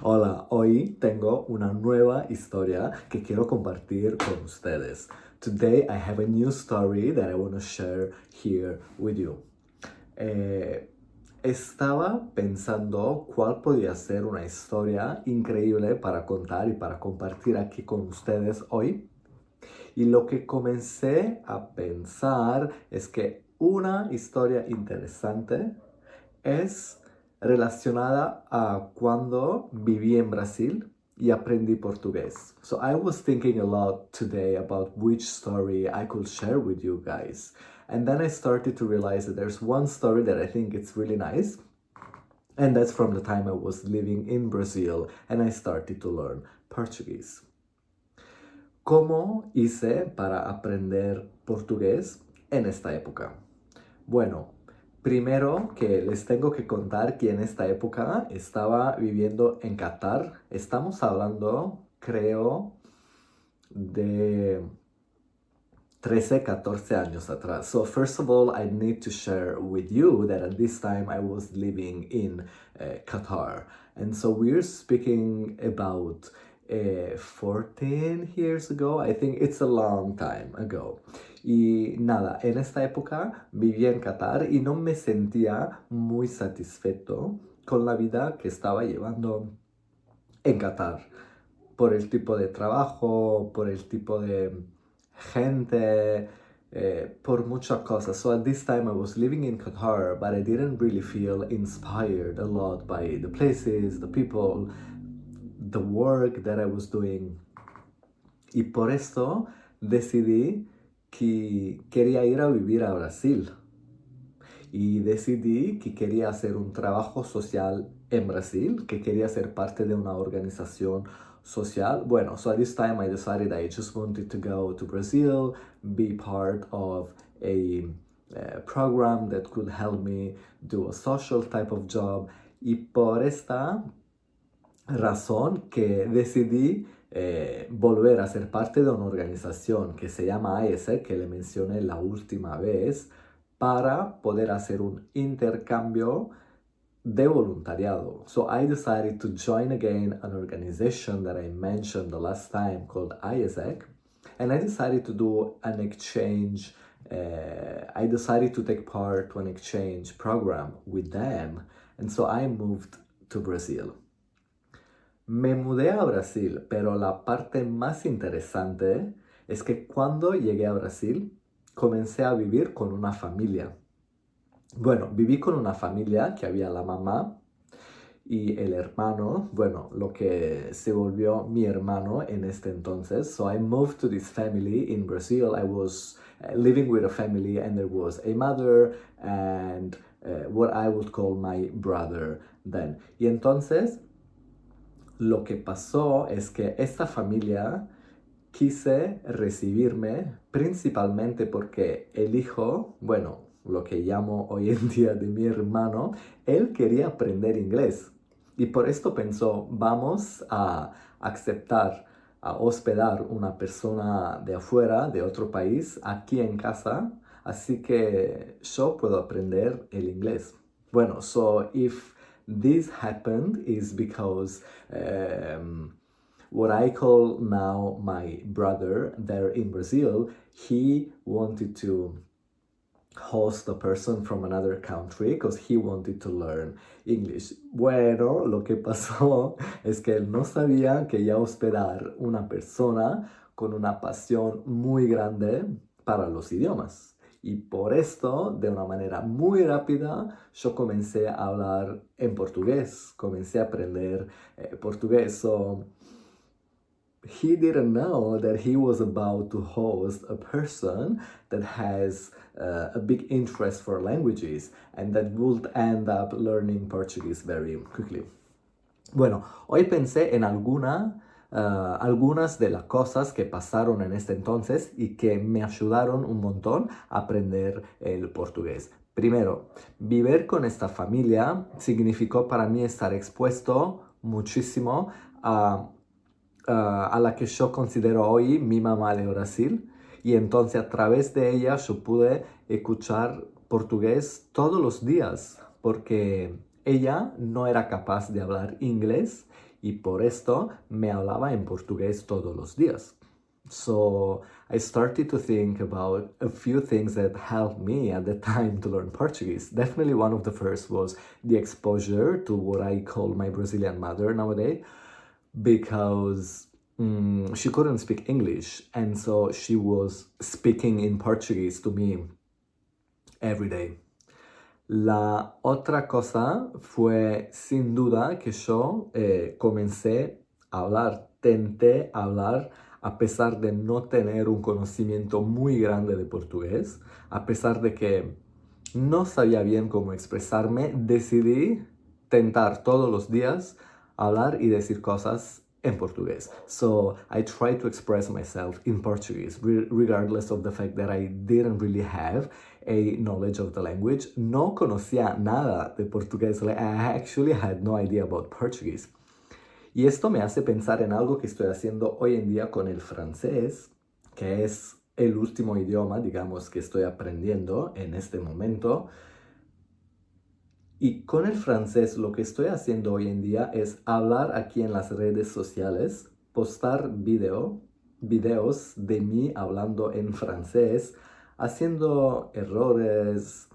Hola, hoy tengo una nueva historia que quiero compartir con ustedes. Today I have a new story that I want to share here with you. Eh, Estaba pensando cuál podría ser una historia increíble para contar y para compartir aquí con ustedes hoy. Y lo que comencé a pensar es que una historia interesante es relacionada a cuando viví en Brasil y aprendí portugués. So I was thinking a lot today about which story I could share with you guys. And then I started to realize that there's one story that I think it's really nice. And that's from the time I was living in Brazil and I started to learn Portuguese. ¿Cómo hice para aprender portugués en esta época? Bueno, primero que les tengo que contar que en esta época estaba viviendo en Qatar. Estamos hablando, creo, de 13, 14 años atrás. So first of all, I need to share with you that at this time I was living in Qatar. And so we're speaking about 14 years ago. I think it's a long time ago. Y nada, en esta época vivía en Qatar y no me sentía muy satisfecho con la vida que estaba llevando en Qatar. Por el tipo de trabajo, por el tipo de gente, por muchas cosas. So at this time I was living in Qatar, but I didn't really feel inspired a lot by the places, the people, the work that I was doing. Y por esto decidí que quería ir a vivir a Brasil. Y decidí que quería hacer un trabajo social en Brasil, que quería ser parte de una organización social. Bueno, so at this time I decided I just wanted to go to Brazil, be part of a program that could help me do a social type of job. Y por esta razón que decidí volver a ser parte de una organización que se llama AESE, que le mencioné la última vez, para poder hacer un intercambio de voluntariado. So I decided to join again an organization that I mentioned the last time called ISEC, and I decided to do an exchange. I decided to take part to an exchange program with them, and so I moved to Brazil. Me mudé a Brasil, pero la parte más interesante es que cuando llegué a Brasil comencé a vivir con una familia. Bueno, viví con una familia que había la mamá y el hermano, bueno, lo que se volvió mi hermano en este entonces. So I moved to this family in Brazil. I was living with a family and there was a mother and what I would call my brother then. Y entonces lo que pasó es que esta familia quise recibirme principalmente porque el hijo, bueno, lo que llamo hoy en día de mi hermano, él quería aprender inglés. Y por esto pensó, vamos a aceptar, a hospedar una persona de afuera, de otro país, aquí en casa, así que yo puedo aprender el inglés. Bueno, so if this happened is because what I call now my brother there in Brazil, he wanted to host a person from another country because he wanted to learn English. Bueno, lo que pasó es que él no sabía que ya hospedar una persona con una pasión muy grande para los idiomas. Y por esto, de una manera muy rápida, yo comencé a hablar en portugués, comencé a aprender portugués. So, he didn't know that he was about to host a person that has a big interest for languages and that would end up learning Portuguese very quickly. Bueno, hoy pensé en algunas de las cosas que pasaron en este entonces y que me ayudaron un montón a aprender el portugués. Primero, vivir con esta familia significó para mí estar expuesto muchísimo a la que yo considero hoy mi mamá de Brasil. Y entonces a través de ella yo pude escuchar portugués todos los días, porque ella no era capaz de hablar inglés y por esto me hablaba en portugués todos los días. So I started to think about a few things that helped me at the time to learn Portuguese. Definitely one of the first was the exposure to what I call my Brazilian mother nowadays, because she couldn't speak English, and so she was speaking in Portuguese to me every day. La otra cosa fue sin duda que yo comencé a hablar, tenté hablar a pesar de no tener un conocimiento muy grande de portugués, a pesar de que no sabía bien cómo expresarme, decidí tentar todos los días hablar y decir cosas en portugués. So I tried to express myself in Portuguese, regardless of the fact that I didn't really have a knowledge of the language. No conocía nada de portugués. Like, I actually had no idea about Portuguese. Y esto me hace pensar en algo que estoy haciendo hoy en día con el francés, que es el último idioma, digamos, que estoy aprendiendo en este momento. Y con el francés lo que estoy haciendo hoy en día es hablar aquí en las redes sociales, postar videos de mí hablando en francés, haciendo errores,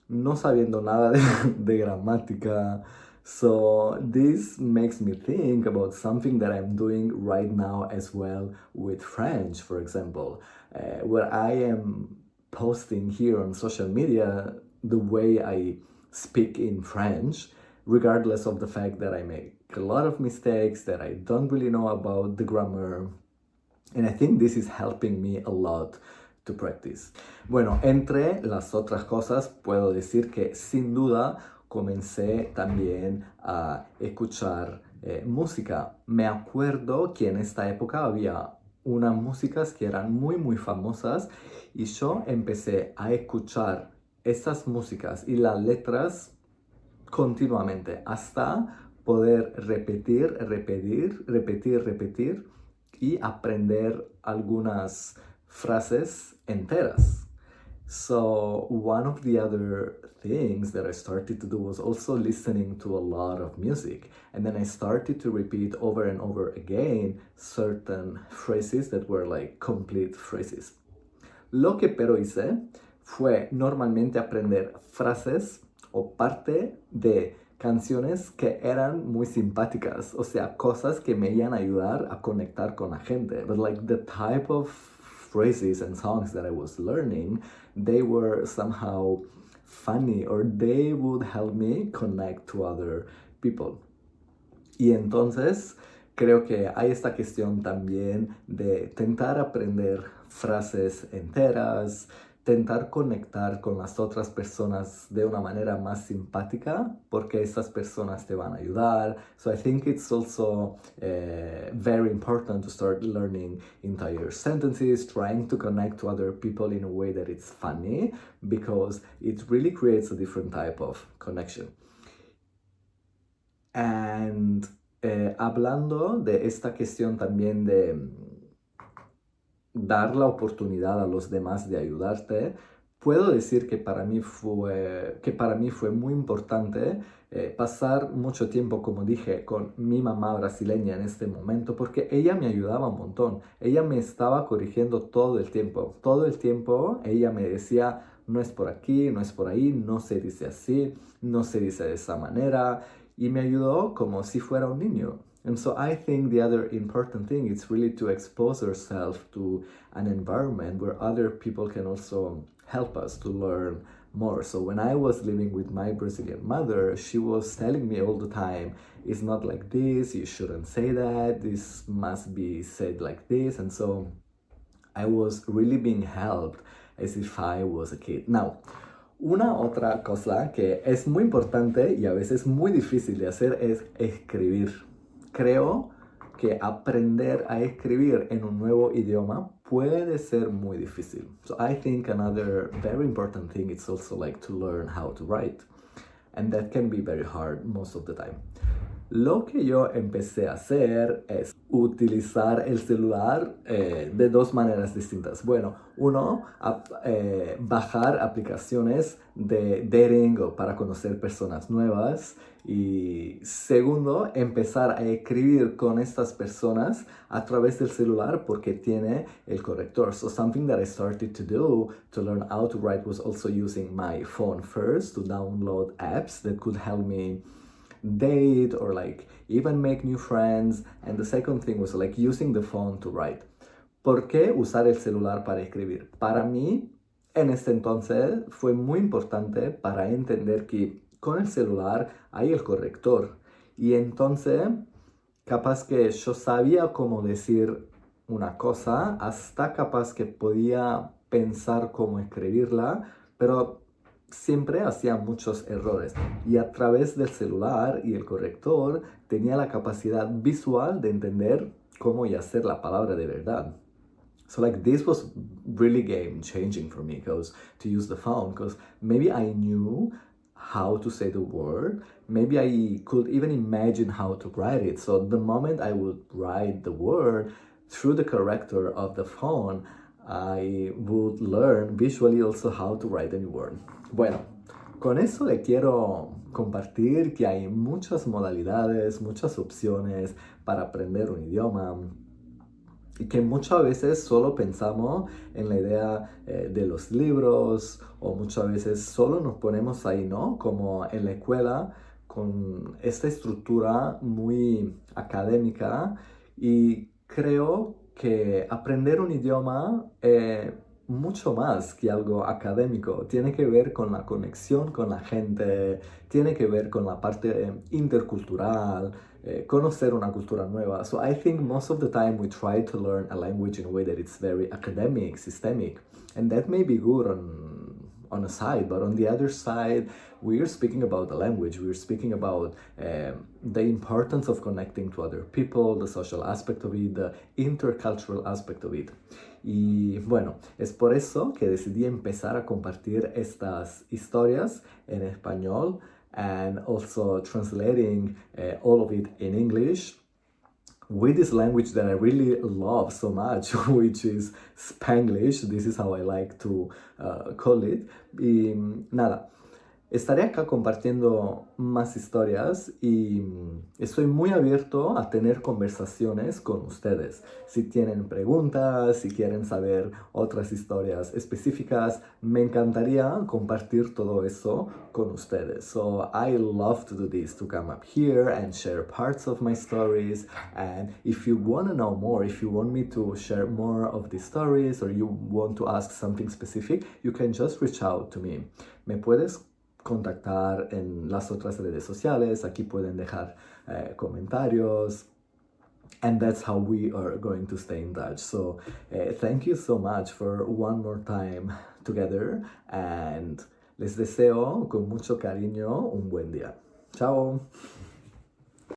no sabiendo nada de gramática. So this makes me think about something that I'm doing right now as well with French, for example, where I am posting here on social media the way I speak in French, regardless of the fact that I make a lot of mistakes, that I don't really know about the grammar. And I think this is helping me a lot to practice. Bueno, entre las otras cosas, puedo decir que sin duda comencé también a escuchar música. Me acuerdo que en esta época había unas músicas que eran muy famosas y yo empecé a escuchar estas músicas y las letras continuamente hasta poder repetir y aprender algunas frases enteras. So one of the other things that I started to do was also listening to a lot of music, and then I started to repeat over and over again certain phrases that were like complete phrases. Lo que pero hice fue normalmente aprender frases o parte de canciones que eran muy simpáticas, o sea, cosas que me iban a ayudar a conectar con la gente. But like the type of phrases and songs that I was learning, they were somehow funny or they would help me connect to other people. Y entonces creo que hay esta cuestión también de tentar aprender frases enteras, tentar conectar con las otras personas de una manera más simpática, porque estas personas te van a ayudar. So I think it's also very important to start learning entire sentences, trying to connect to other people in a way that it's funny, because it really creates a different type of connection. And hablando de esta cuestión también de dar la oportunidad a los demás de ayudarte, puedo decir que para mí fue muy importante pasar mucho tiempo, como dije, con mi mamá brasileña en este momento, porque ella me ayudaba un montón. Ella me estaba corrigiendo todo el tiempo. Todo el tiempo ella me decía, no es por aquí, no es por ahí, no se dice así, no se dice de esa manera. Y me ayudó como si fuera un niño. And so I think the other important thing is really to expose ourselves to an environment where other people can also help us to learn more. So when I was living with my Brazilian mother, she was telling me all the time, it's not like this, you shouldn't say that, this must be said like this. And so I was really being helped as if I was a kid. Now, una otra cosa que es muy importante y a veces muy difícil de hacer es escribir. Creo que aprender a escribir en un nuevo idioma puede ser muy difícil. So I think another very important thing is also like to learn how to write. And that can be very hard most of the time. Lo que yo empecé a hacer es utilizar el celular de dos maneras distintas. Bueno, uno, bajar aplicaciones de dating o para conocer personas nuevas. Y segundo, empezar a escribir con estas personas a través del celular porque tiene el corrector. So something that I started to do to learn how to write was also using my phone first to download apps that could help me date or like even make new friends. And the second thing was like using the phone to write. ¿Por qué usar el celular para escribir? Para mí, en este entonces, fue muy importante para entender que con el celular hay el corrector. Y entonces, capaz que yo sabía cómo decir una cosa, hasta capaz que podía pensar cómo escribirla, pero siempre hacía muchos errores. Y a través del celular y el corrector tenía la capacidad visual de entender cómo hacer la palabra de verdad. So like this was really game changing for me because to use the phone because maybe I knew how to say the word, maybe I could even imagine how to write it. So the moment I would write the word through the corrector of the phone, I would learn visually also how to write any word. Bueno, con eso le quiero compartir que hay muchas modalidades, muchas opciones para aprender un idioma y que muchas veces solo pensamos en la idea de los libros o muchas veces solo nos ponemos ahí, ¿no? Como en la escuela con esta estructura muy académica y creo que aprender un idioma mucho más que algo académico. Tiene que ver con la conexión con la gente, tiene que ver con la parte intercultural, conocer una cultura nueva. So I think most of the time we try to learn a language in a way that it's very academic, systemic, and that may be good on a side, but on the other side, we're speaking about the language, we're speaking about the importance of connecting to other people, the social aspect of it, the intercultural aspect of it. Y bueno, es por eso que decidí empezar a compartir estas historias en español and also translating all of it in English with this language that I really love so much, which is Spanglish. This is how I like to call it. Y nada, estaré acá compartiendo más historias y estoy muy abierto a tener conversaciones con ustedes. Si tienen preguntas, si quieren saber otras historias específicas, me encantaría compartir todo eso con ustedes. So I love to do this, to come up here and share parts of my stories. And if you want to know more, if you want me to share more of these stories or you want to ask something specific, you can just reach out to me. Me puedes contactar en las otras redes sociales, aquí pueden dejar comentarios, and that's how we are going to stay in touch. So thank you so much for one more time together, and les deseo con mucho cariño un buen día. Chao.